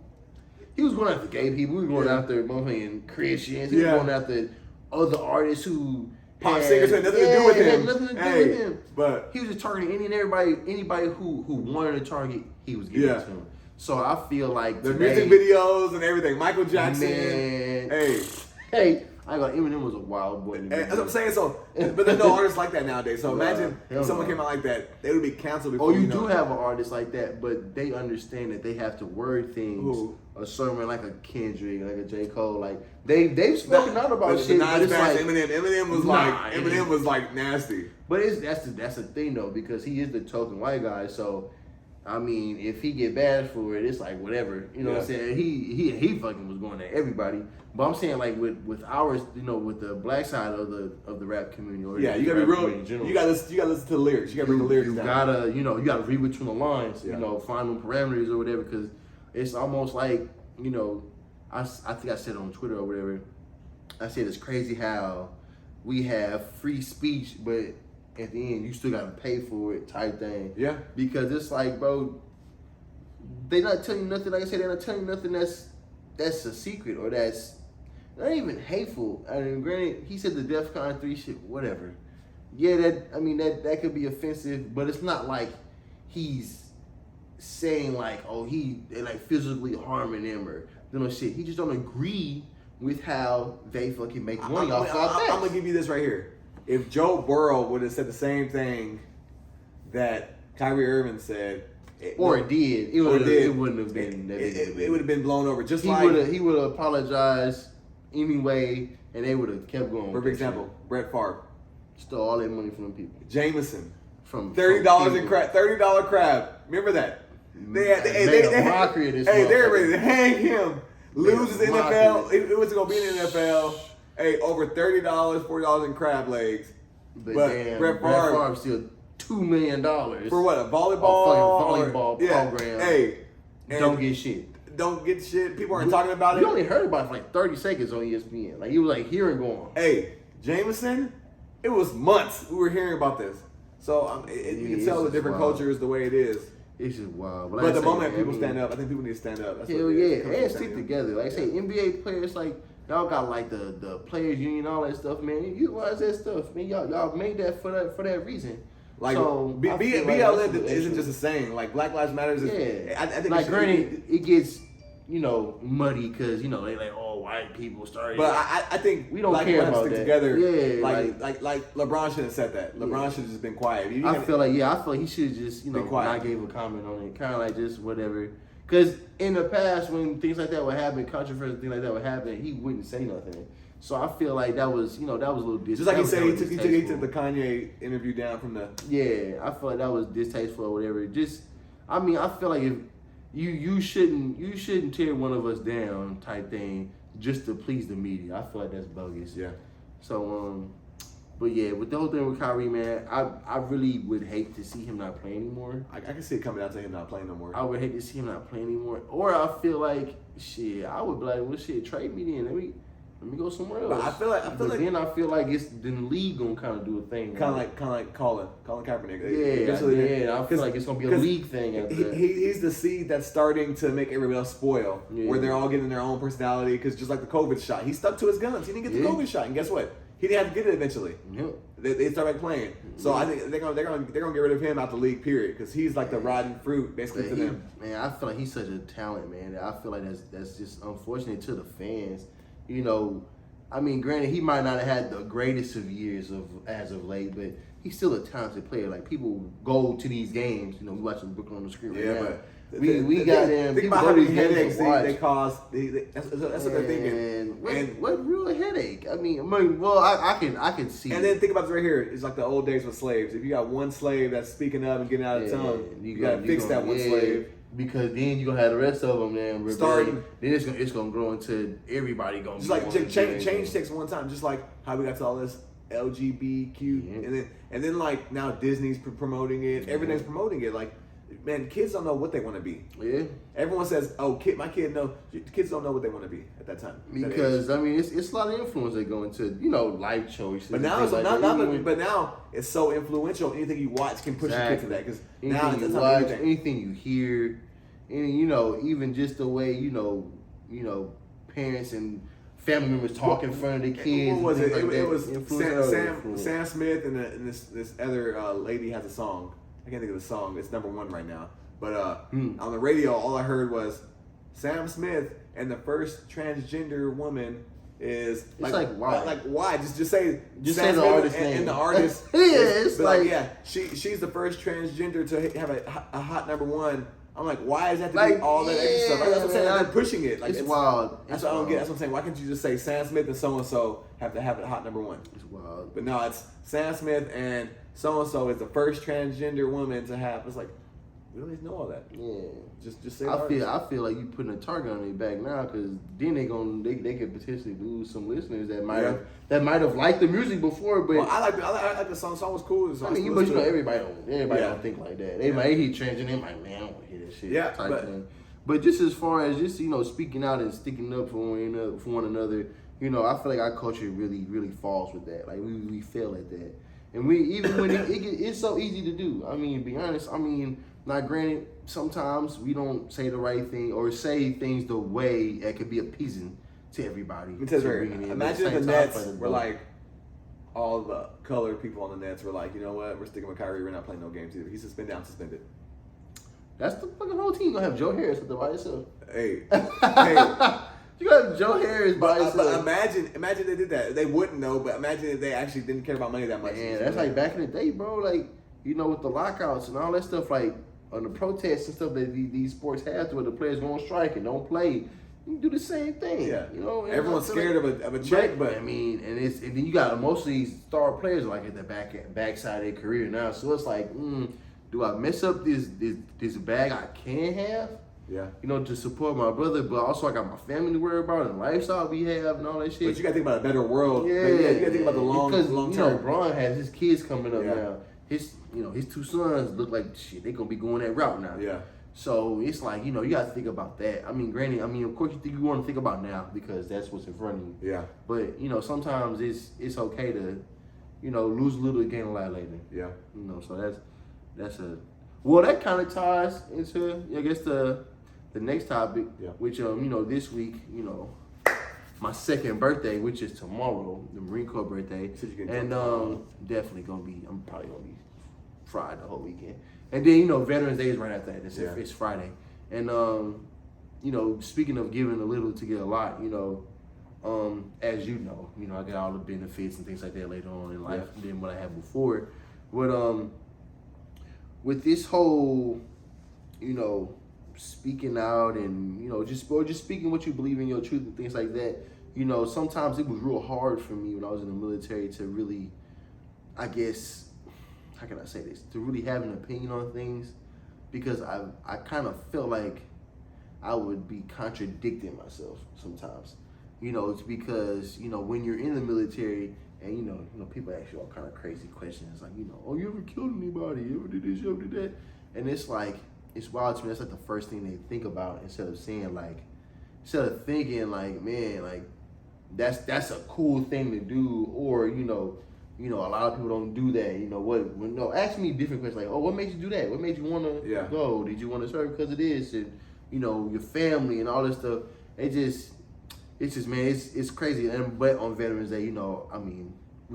he was going after gay people. He was going after motherfucking Christians. He was going after other artists who pop singers had nothing to do with him. Nothing to do with him. But he was just targeting anybody who wanted to target. He was giving it to him. So I feel like the music videos and everything. Michael Jackson. Man. Hey. I got Eminem was a wild boy. That's what I'm saying. So, but there's no artists like that nowadays. So imagine if someone came out like that, they would be canceled. Before you do have an artist like that, but they understand that they have to word things a certain way, like a Kendrick, like a J. Cole. Like they've spoken out about shit. But it's like Eminem was like nasty. But that's the thing though, because he is the token white guy. So I mean, if he get bad for it, it's like whatever. You know what I'm saying? He fucking was going at everybody. But I'm saying like with ours, with the black side of the rap community. Or you gotta be real. You gotta listen to the lyrics. You gotta bring the lyrics down. You gotta read between the lines. Yeah. Find them parameters or whatever, because it's almost like I think I said it on Twitter or whatever. I said it's crazy how we have free speech, but at the end you still gotta pay for it type thing. Yeah. Because it's like, bro, they not telling you nothing. Like I said, they're not telling you nothing that's a secret or that's not even hateful. I mean, granted, he said the DEFCON 3 shit, whatever. Yeah, that could be offensive, but it's not like he's saying like, oh, they like physically harming them or shit. He just don't agree with how they fucking make money off that. I'm gonna give you this right here. If Joe Burrow would have said the same thing that Kyrie Irving said, it wouldn't have been that big. It would have been blown over. Just he would have apologized anyway, and they would have kept going. For example, Brett Favre stole all that money from them people. Jameson from $30 in crab, $30 crab. Remember that? They were ready to hang him. Loses the NFL. It was gonna be in the NFL. Hey, over $30, $40 in crab legs. But Brett Favre still $2 million for what? A volleyball program. Hey, don't get shit. Don't get shit. People aren't talking about it. You only heard about it for like 30 seconds on ESPN. Like you was like hearing going. Hey, Jameson, it was months we were hearing about this. So you can tell the different culture is the way it is. It's just wild. But the moment people stand up, I think people need to stand up. That's hell yeah, and stick together. Like I say, NBA players, like y'all got like the players union, all that stuff, man. You utilize that stuff, man. Y'all made that for that reason. Like BLM isn't just a saying. Like Black Lives Matter is. I think like granted, it gets muddy because they like white people started. But I think we don't care about stick that. Together. Yeah, like LeBron shouldn't have said that. LeBron should have just been quiet. I feel like he should have just not gave a comment on it. Kind of like just whatever. Because in the past, when things like that would happen, controversial things like that would happen, he wouldn't say nothing. So I feel like that was a little distasteful. Just like he said, he took the Kanye interview down from the. Yeah, I feel like that was distasteful or whatever. I feel like if you shouldn't tear one of us down type thing just to please the media. I feel like that's bogus. Yeah. So but yeah, with the whole thing with Kyrie, man, I really would hate to see him not play anymore. I can see it coming out to him not playing no more. I would hate to see him not play anymore. Or I feel like I would be like, well, trade me then. Let me go somewhere else. But I feel like then I feel like it's the league gonna kind of do a thing. Kind of like Colin Kaepernick. Yeah. I feel like it's gonna be a league thing. He's the seed that's starting to make everybody else spoil, where they're all getting their own personality. Because just like the COVID shot, he stuck to his guns. He didn't get the COVID shot, and guess what? He didn't have to get it eventually. Yep. They started playing. So I think they're gonna get rid of him out the league. Period. Because he's like the rotten fruit basically to them. Man, I feel like he's such a talent, man. I feel like that's just unfortunate to the fans. Granted, he might not have had the greatest of years as of late, but he's still a talented player. Like, people go to these games. We watching Brooklyn on the screen right now. But we got them. Think about how many headaches they cause. That's what they're thinking. What real headache? I can see. And then think about this right here. It's like the old days with slaves. If you got one slave that's speaking up and getting out of tongue, you gotta fix that one slave. Because then you're gonna have the rest of them, man. Starting, then it's gonna grow into everybody gonna. Just like change takes one time. Just like how we got to all this LGBTQ, and then like now Disney's promoting it. Everything's promoting it. Like, man, kids don't know what they want to be. Yeah. Everyone says, "Oh, kids don't know what they want to be at that time." Because it's a lot of influence that go into life choices. But now it's so influential. Anything you watch can push your kid to that. Because now it's watch, anything you hear, and even just the way parents and family members talk in front of the kids. What was it? Like it was Sam Smith and this other lady has a song. I can't think of the song. It's number one right now. But on the radio, all I heard was Sam Smith and the first transgender woman is why? Like why? Just say the Smith artist and name. the artist. It's she's the first transgender to have a hot number one. I'm like, why does that have to be all that extra stuff? That's what I'm saying. They're pushing it. Like, it's wild. That's what I don't get. That's what I'm saying. Why can't you just say Sam Smith and so and so have to have a hot number one? It's wild. But no, it's Sam Smith and so and so is the first transgender woman to have. It's like, we don't need to know all that. Yeah. Just say. I feel like you putting a target on their back now, because then they could potentially lose some listeners that might have liked the music before. But I like the song. The song was cool. But everybody don't think like that. Everybody hear trends and they like, man, I don't want to hear that shit. Yeah, type thing. But just as far as just speaking out and sticking up for one another, I feel like our culture really really falls with that. Like we fail at that, and we even when it's so easy to do. I mean, be honest. I mean. Now, granted, sometimes we don't say the right thing or say things the way that could be appeasing to everybody. Imagine if the Nets were like, all the colored people on the Nets were like, you know what, we're sticking with Kyrie, we're not playing no games either. He's suspended, I'm suspended. That's the fucking whole team. Gonna have Joe Harris with the by himself. Hey. You got Joe Harris by himself. But imagine they did that. They wouldn't know, but imagine if they actually didn't care about money that much. Man, that's like back in the day, bro. Like, with the lockouts and all that stuff, like, on the protests and stuff that these sports have, where the players go on strike and don't play, you can do the same thing. Yeah, everyone's scared of a check, but I mean, and then you got most of these star players like at the backside of their career now. So it's like, do I mess up this bag I can have? Yeah. To support my brother, but also I got my family to worry about and the lifestyle we have and all that shit. But you gotta think about a better world. Yeah, you gotta think about the long term. Bron has his kids coming up now. His two sons look like shit. They gonna be going that route now. Yeah. So it's like, you got to think about that. I mean, granted, of course you want to think about now because that's what's in front of you. Yeah. But sometimes it's okay to, lose a little, gain a lot later. Yeah. So that kind of ties into, I guess, the next topic, which this week, my second birthday, which is tomorrow, the Marine Corps birthday, and definitely I'm probably gonna be fried the whole weekend. And then Veterans Day is right after that. It's Friday, and speaking of giving a little to get a lot, as I get all the benefits and things like that later on in life than what I had before. But with this whole, speaking out and just speaking what you believe in, your truth and things like that. Sometimes it was real hard for me when I was in the military to really, I guess, how can I say this? To really have an opinion on things, because I kind of felt like I would be contradicting myself sometimes. It's because when you're in the military and people ask you all kind of crazy questions like oh, you ever killed anybody? You ever did this? You ever did that? And it's like, it's wild to me. That's like the first thing they think about instead of thinking like, man, like that's a cool thing to do, or a lot of people don't do that. Ask me different questions like, oh, what made you do that? What made you want to go? Did you want to serve because of this? And your family and all this stuff. It's just man, it's crazy. But on Veterans Day, I mean,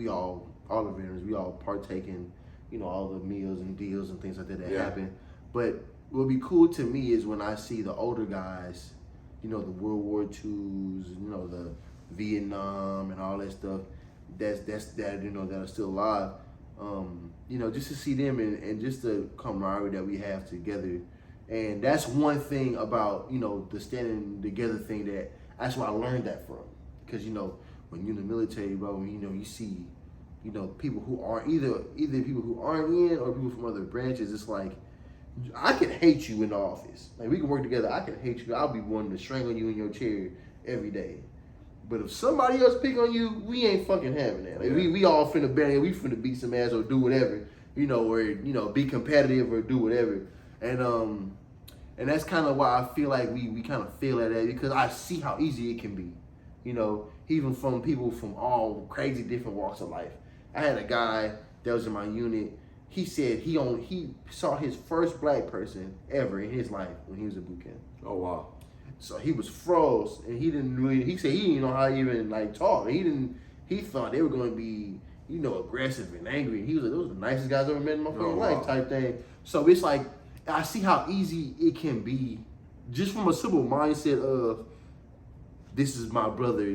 all the veterans, we all partake in all the meals and deals and things like that happen. But what would be cool to me is when I see the older guys, the World War IIs, the Vietnam and all that stuff, that are still alive, just to see them and just the camaraderie that we have together. And that's one thing about, the standing together thing that's where I learned that from. Because, when you're in the military, bro, you see, people who are either people who aren't in or people from other branches, it's like, I can hate you in the office. Like, we can work together. I can hate you. I'll be wanting to strangle you in your chair every day. But if somebody else pick on you, we ain't fucking having that. Like, we all finna bang, we finna beat some ass or do whatever, or, be competitive or do whatever. And that's kind of why I feel like we kind of feel at that, because I see how easy it can be, even from people from all crazy different walks of life. I had a guy that was in my unit. He said he saw his first black person ever in his life when he was at boot camp. Oh, wow. So he was froze, and he said he didn't know how to even talk. He thought they were going to be, aggressive and angry. And he was like, those are the nicest guys I ever met in my fucking life type thing. So it's like, I see how easy it can be, just from a simple mindset of, this is my brother,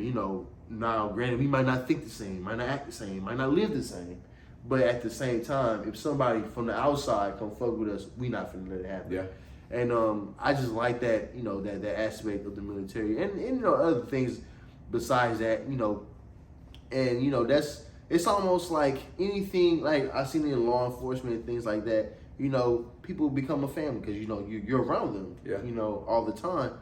Now, granted, we might not think the same, might not act the same, might not live the same, but at the same time, if somebody from the outside come fuck with us, we not finna let it happen. Yeah. And I just like that, that aspect of the military, and other things besides that, and that's, it's almost like anything, like I seen in law enforcement and things like that, people become a family because you're around them, all the time.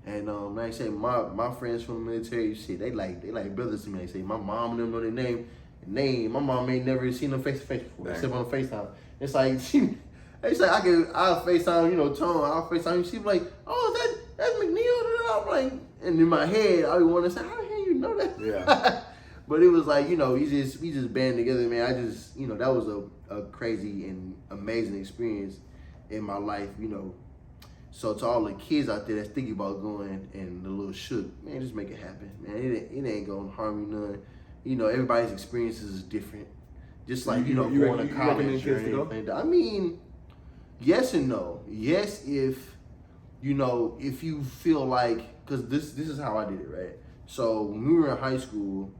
And like I say, my friends from the military, shit, they like brothers to me. They say my mom and them know their name. My mom ain't never seen them face to face before, except on FaceTime. It's like it's like I'll FaceTime, Tone, I'll FaceTime you. She be like, oh, that's McNeil. I'm like, and in my head, I be wanting to say, how the hell you know that? Yeah. But it was like, we just band together, man. I just, that was a crazy and amazing experience in my life, So to all the kids out there that's thinking about going and a little shook, man, just make it happen, man. It ain't gonna harm you none. Everybody's experiences is different. Just like, going to college or anything. I mean, yes and no. Yes, if you feel like, because this is how I did it, right? So when we were in high school,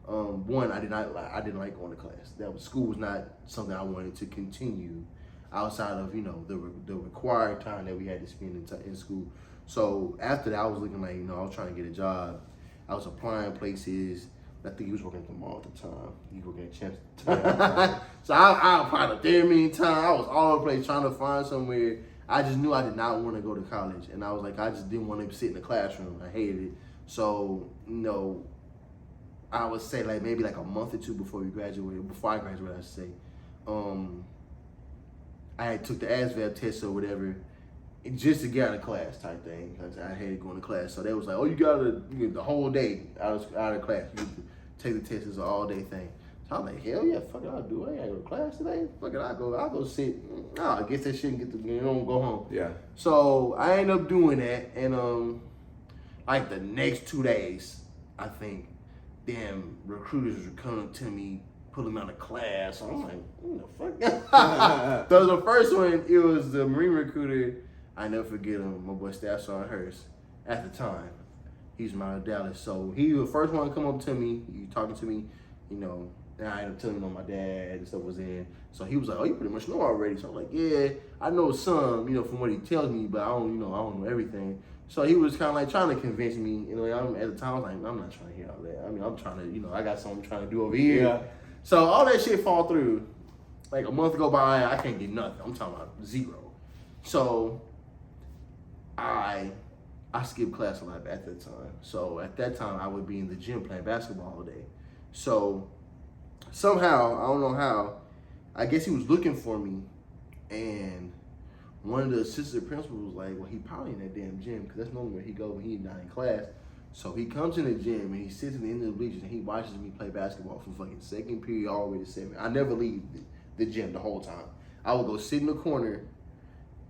one, I didn't like going to class. School was not something I wanted to continue outside of the required time that we had to spend in school. So after that, I was looking like I was trying to get a job. I was applying places. I think he was working at the mall at the time. He was working at Champs at the time. So I applied a very many times. I was all over the place trying to find somewhere. I just knew I did not want to go to college, and I was like, I just didn't want to sit in the classroom. I hated it. So I would say like maybe like a month or two before I graduated, I should say. I had took the ASVAB test or whatever, just to get out of class type thing. I hated going to class, so they was like, "Oh, you gotta the whole day out of class. You take the test. It's an all day thing." So I'm like, "Hell yeah, fuck it, I'll do it. I ain't gotta go to class today. Fuck it, I'll go sit. I guess that shit and get the go home." Yeah. So I ended up doing that, and like the next 2 days, I think, damn recruiters were coming to me, pulling me out of class. So I'm like, what the fuck? So the first one, it was the Marine recruiter. I never forget him, my boy Staff Sergeant Hurst. At the time, he's from out of Dallas. So he was the first one to come up to me, he talking to me, and I ended up telling him my dad and stuff was in. So he was like, "Oh, you pretty much know already." So I'm like, "Yeah, I know some, from what he tells me, but I don't know everything." So he was kind of like trying to convince me, at the time I was like, I'm not trying to hear all that. I mean, I'm trying to, I got something I'm trying to do over here. Yeah. So all that shit fall through. Like a month go by, I can't get nothing. I'm talking about zero. So I skipped class a lot at that time. So at that time, I would be in the gym playing basketball all day. So somehow, I don't know how, I guess he was looking for me, and one of the assistant principals was like, "Well, he probably in that damn gym, because that's normally where he go when he's not in class." So he comes in the gym and he sits at the end of the bleachers and he watches me play basketball from fucking second period all the way to 7. I never leave the gym the whole time. I would go sit in the corner,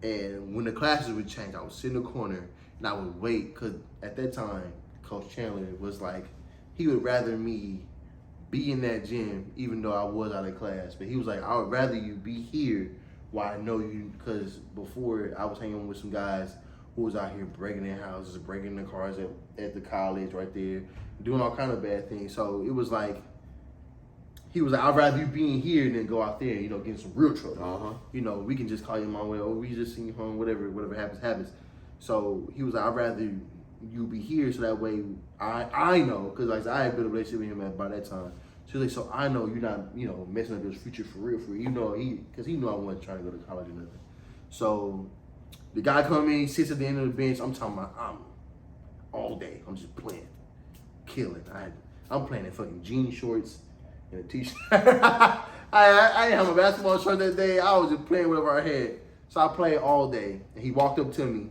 and when the classes would change, I would sit in the corner and I would wait, because at that time, Coach Chandler was like, he would rather me be in that gym even though I was out of class. But he was like, "I would rather you be here while I know you," because before I was hanging with some guys who was out here breaking their houses, breaking their cars at the college right there, doing all kind of bad things. So it was like, he was like, "I'd rather you be in here than go out there, getting some real trouble. We can just call your mom, or we just send you home, whatever happens. So he was like, "I'd rather you be here so that way I know," because like I had built a relationship with him by that time. So he's like, "So I know you're not, messing up his future for real. Because he knew I wasn't trying to go to college or nothing." So the guy come in, he sits at the end of the bench. I'm talking about, all day, I'm just playing, killing. I'm playing in fucking jean shorts and a t-shirt. I didn't have a basketball shirt that day. I was just playing whatever I had. So I played all day, and he walked up to me,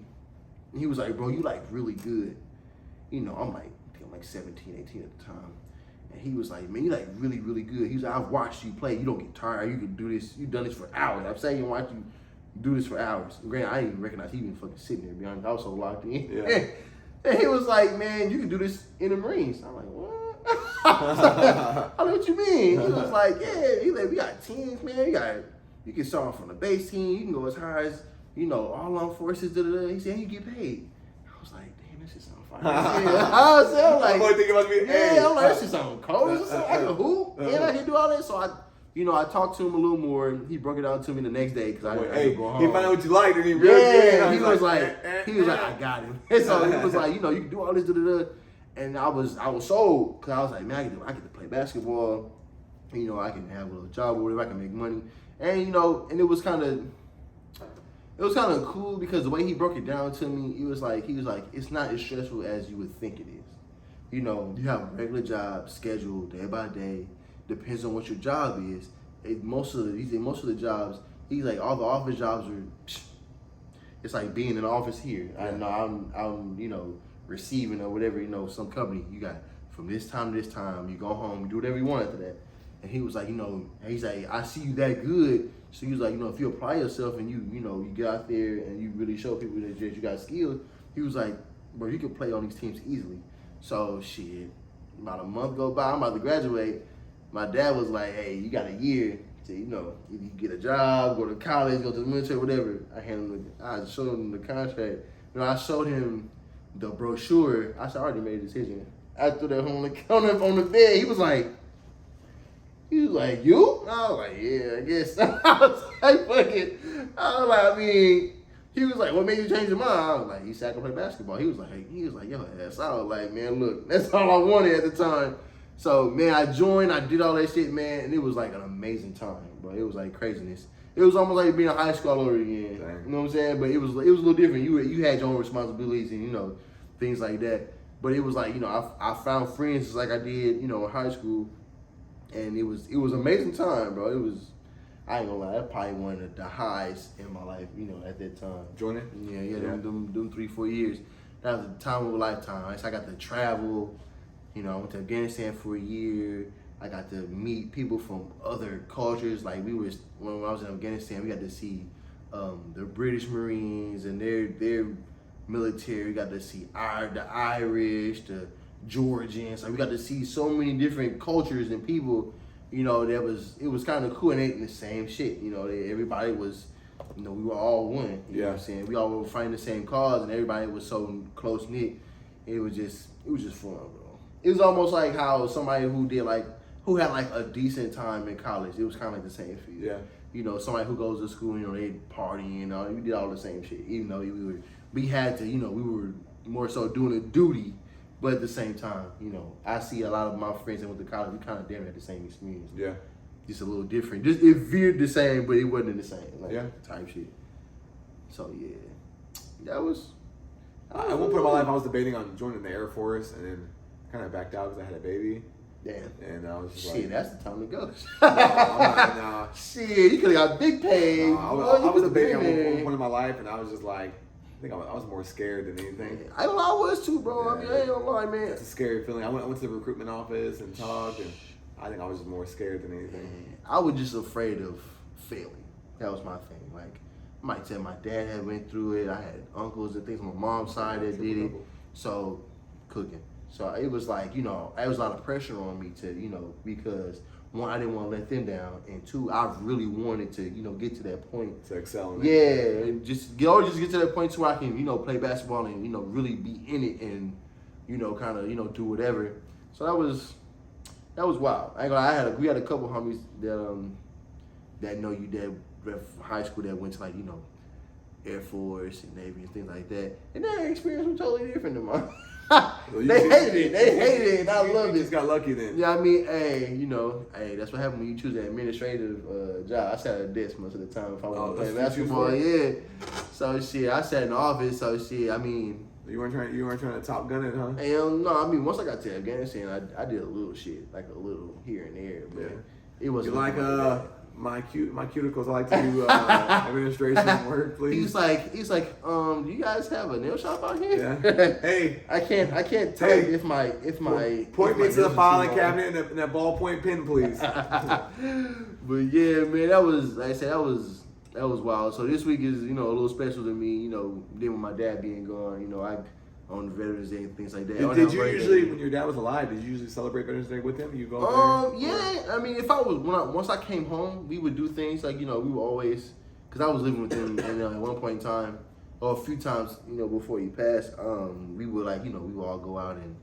and he was like, "Bro, you like really good." I'm like 17, 18 at the time. And he was like, "Man, you like really, really good." He was like, "I've watched you play. You don't get tired. You can do this. You've done this for hours. I'm saying you watch you do this for hours." Granted, I didn't even recognize he even fucking sitting there, to be honest. I was so locked in. Yeah. And he was like, "Man, you can do this in the Marines." I'm like, "What?" I know what you mean. He was like, "Yeah." He like, "We got teams, man. You can start off on the base team. You can go as high as, you know, all armed forces, he said, you get paid. I was like, damn, that shit sound fine. I was like, I'm like, that shit sound cold. I can hoop, and I can do all that. So I talked to him a little more, and he broke it down to me the next day because I had to go home. He found out what you liked, and he he was like, I got him. And so he was like, you know, you can do all this, and I was sold because I was like, man, I get to play basketball. You know, I can have a little job or whatever. I can make money, and you know, and it was kind of cool because the way he broke it down to me, he was like, it's not as stressful as you would think it is. You know, you have a regular job scheduled day by day. Depends on what your job is. Most of the jobs, he's like, all the office jobs are, it's like being in the office here. I know I'm you know, receiving or whatever, you know, some company, you got from this time to this time, you go home, you do whatever you want after that. And he was like, you know, he's like, I see you that good. So he was like, you know, if you apply yourself and you know, you get out there and you really show people that you got skills, he was like, bro, you can play on these teams easily. So shit, about a month go by, I'm about to graduate. My dad was like, hey, you got a year to, you know, either you get a job, go to college, go to the military, whatever. I showed him the contract. You know, I showed him the brochure. I already made a decision. I threw that on the bed. He was like, you? I was like, yeah, I guess. I was like, fuck it. I was like, I mean, he was like, what made you change your mind? I was like, he said I could play basketball. He was like, yo, ass. I was like, man, look, that's all I wanted at the time. So, man, I joined, I did all that shit, man, and it was like an amazing time, bro. It was like craziness. It was almost like being in high school all over again. Dang. You know what I'm saying? But it was a little different. You had your own responsibilities and, you know, things like that. But it was like, you know, I found friends just like I did, you know, in high school. And it was an amazing time, bro. It was, I ain't gonna lie, that's probably one of the highs in my life, you know, at that time. Joining? Yeah. Them 3-4 years. That was a time of a lifetime. So I got to travel. You know, I went to Afghanistan for a year. I got to meet people from other cultures. Like when I was in Afghanistan, we got to see the British Marines and their military. We got to see the Irish, the Georgians. Like we got to see so many different cultures and people. You know, it was kind of cool, and they ain't the same shit. You know, everybody was, you know, we were all one. You know what I'm saying? We all were fighting the same cause, and everybody was so close knit. It was just fun, bro. It was almost like how somebody who had like a decent time in college. It was kind of like the same feel. Yeah. You know, somebody who goes to school, you know, they partying, you know, we did all the same shit. Even though we had to, you know, we were more so doing a duty, but at the same time, you know, I see a lot of my friends that went to college, we kind of damn had the same experience. Yeah. Just a little different. Just it veered the same, but it wasn't the same. Like, type shit. So yeah, that was. At one point in my life, I was debating on joining the Air Force, and then kind of backed out because I had a baby. Damn. And I was just shit, that's the time to go. Nah. Shit, you could have got big pay. I was debating at one point in my life, and I was just like, I think I was more scared than anything. I don't know, I was too, bro. Yeah. I mean, I ain't gonna lie, man. It's a scary feeling. I went to the recruitment office and talked, and I think I was just more scared than anything. I was just afraid of failing. That was my thing. Like, I might tell my dad had went through it. I had uncles and things on my mom's side that did it. So, cooking. So it was like, you know, there was a lot of pressure on me to, you know, because one, I didn't want to let them down, and two, I really wanted to, you know, get to that point. To excel. And just get to that point to where I can, you know, play basketball and, you know, really be in it and, you know, kind of, you know, do whatever. So that was wild. We had a couple homies that know you that high school that went to, like, you know, Air Force and Navy and things like that, and their experience was totally different than mine. They hated it, and I loved it. You just got lucky then. Yeah, I mean, that's what happened when you choose an administrative job. I sat at a desk most of the time if I wanted to play basketball. Yeah. So shit, I sat in the office. So shit, I mean. You weren't trying to top gun it, huh? Hell no. I mean, once I got to Afghanistan, I did a little shit, like a little here and there, but it wasn't. You like my cuticles. I like to do administration work, please. He's like, do you guys have a nail shop out here? Yeah. Hey, I can't tell you if my point me to the filing cabinet and that ballpoint pen, please. But yeah, man, that was, like I said, that was wild. So this week is, you know, a little special to me. You know, then with my dad being gone, you know, I on Veterans Day and things like that. Did you usually, when your dad was alive, did you usually celebrate Veterans Day with him? You go there? Yeah. I mean, once I came home, we would do things like, you know, we would always, because I was living with him, and at one point in time, or a few times, before he passed, we would we would all go out and,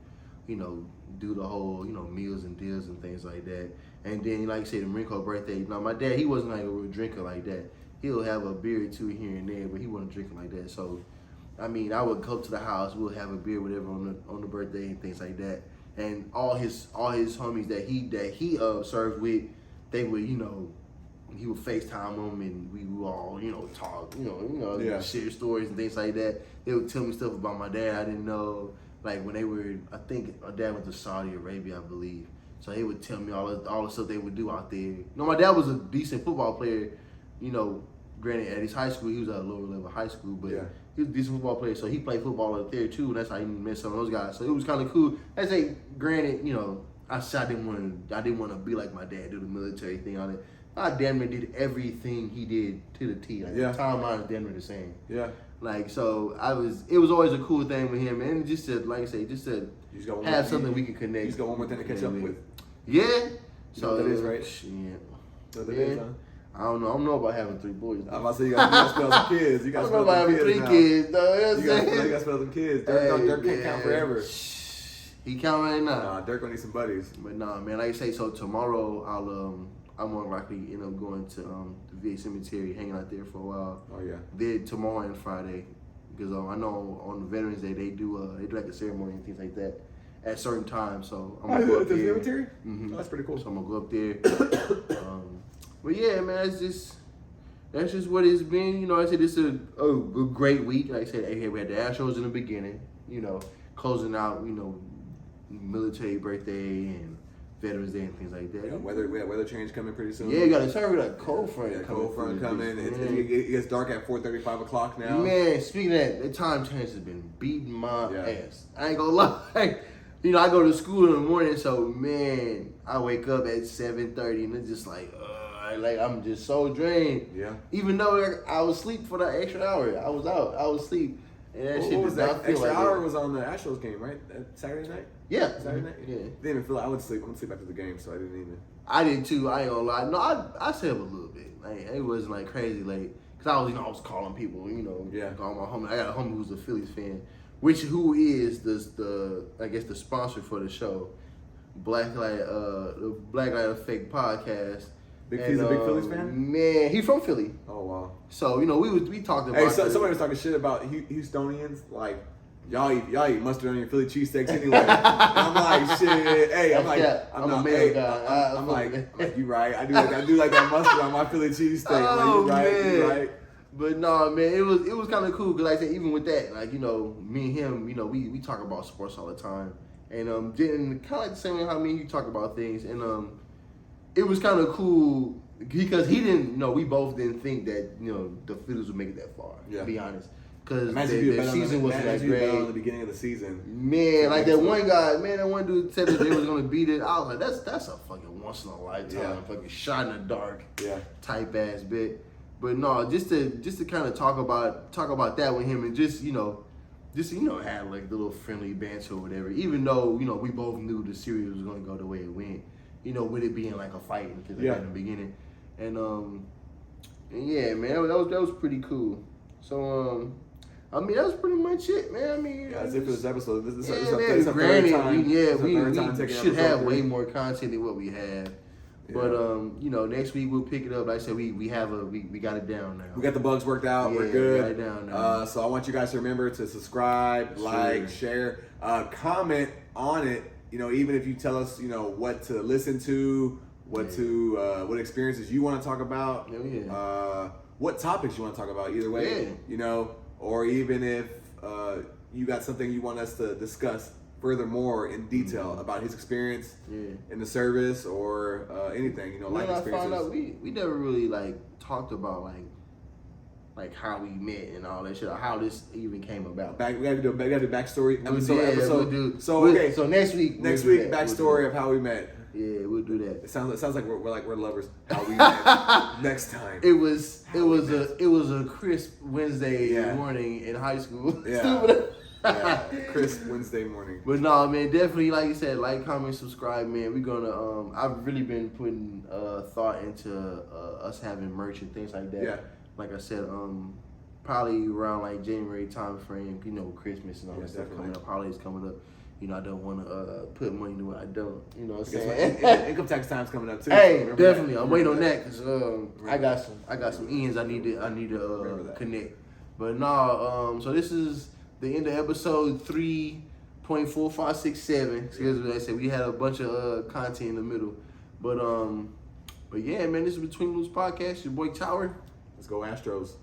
do the whole, meals and deals and things like that. And then, like you say, the Marinko birthday. My dad, he wasn't like a real drinker like that. He'll have a beer or two here and there, but he wasn't drinking like that. So, I would go to the house, we'll have a beer, whatever, on the birthday and things like that. And all his homies that he served with, they would, he would FaceTime them, and we would all, talk, share stories and things like that. They would tell me stuff about my dad I didn't know. Like when they were, I think my dad went to Saudi Arabia, I believe. So they would tell me all the stuff they would do out there. My dad was a decent football player, granted at his high school, he was at a lower level high school, but he was a decent football player, so he played football up there too, and that's how he met some of those guys. So it was kind of cool. I say, granted, I didn't want to be like my dad, do the military thing on it. I damn near did everything he did to the T. The timeline is damn near the same. Yeah. So it was always a cool thing with him, and just to, like I say, just to have something we can connect. You just got one more thing to catch up with. Yeah. So that is right. Shit. So that is, huh? I don't know about having 3 boys. I'm about to say you got to spell some kids. You got to spell about having 3 kids, though. You got to spell some kids. Dirk can't count forever. He count right now. Nah, Dirk gonna need some buddies. But nah, man, like I say, so tomorrow I'm more likely end up going to the VA cemetery, hanging out there for a while. Oh yeah. Then tomorrow and Friday, because I know on the Veterans Day they do like a ceremony and things like that at certain times. So I'm gonna go up there. The cemetery? Mm-hmm. Oh, that's pretty cool. So I'm gonna go up there. But yeah, man, that's just what it's been. I said it's a great week. Like I said, we had the ASTROS in the beginning. Closing out. Military birthday and Veterans Day and things like that. Yeah, we have weather change coming pretty soon. Yeah, you got to tell me that cold front. Yeah, cold front coming. It gets dark at 4:30, 5 o'clock now. Man, speaking of that, the time change has been beating my ass. I ain't gonna lie. I go to school in the morning, so man, I wake up at 7:30 and it's just like I'm just so drained. Yeah. Even though I was asleep for that extra hour, I was asleep. And that shit was that extra hour was on the Astros game, right? Saturday night? Yeah. Saturday night? Yeah. Didn't even feel like I went to sleep. I went to sleep after the game, so I didn't even. I did too. I ain't gonna lie. No, I stayed up a little bit. It wasn't like crazy late. Cause I was calling people, calling my homie. I got a homie who's a Phillies fan, who is the sponsor for the show, the Black Light Effect podcast. He's a big Phillies fan? Man, he's from Philly. Oh, wow. So, we talked about somebody was talking shit about Houstonians, like, y'all eat mustard on your Philly cheesesteaks anyway. And I'm like, shit. Hey, I'm like, I'm a male guy. I'm like, you right. I do like that mustard on my Philly cheesesteak. Oh, like, you right. But no, man, it was kind of cool because, like I said, even with that, me and him, we talk about sports all the time, and kind of like the same way how me and you talk about things, and it was kind of cool because he didn't, we both didn't think that, the Phillies would make it that far, to be honest. Because the season wasn't that great. In the beginning of the season. Man, like that one guy, that one dude said that they was going to beat it. I was like, that's a fucking once in a lifetime, fucking shot in the dark type ass bit. But no, just to kind of talk about that with him and just have like the little friendly banter or whatever. Even though, we both knew the series was going to go the way it went. With it being like a fight in the beginning, and yeah, man, that was pretty cool. So that was pretty much it, man. That's it for this episode. This is the third time. We should have way more content than what we have. Yeah. But next week we'll pick it up. Like I said, we got it down now. We got the bugs worked out. We're good. We got it down now. So I want you guys to remember to subscribe, like, share, comment on it. Even if you tell us, what to listen to, what experiences you want to talk about, what topics you want to talk about, either way, or even if you got something you want us to discuss furthermore in detail about his experience in the service or anything, life experiences. I found out we never really talked about like how we met and all that shit, or how this even came about. We gotta do backstory episode. We'll do. So next week, backstory of how we met. Yeah, we'll do that. It sounds like we're lovers. How we met. Next time. It was a crisp Wednesday morning in high school. Yeah. Crisp Wednesday morning. But no, man, definitely, like you said, like, comment, subscribe, man. We're gonna I've really been putting thought into us having merch and things like that. like I said, probably around like January time frame, you know, Christmas and all that stuff coming up, holidays coming up. You know, I don't want to put money to what I don't. You know what I'm saying? Income tax time's coming up too. Hey, so definitely. I'm waiting on that because I got some ends I need to connect. But no, so this is the end of episode 3.4567. Because like I said, we had a bunch of content in the middle. But yeah, man, this is BetweenDaLoops Podcast. Your boy Tower. Let's go Astros.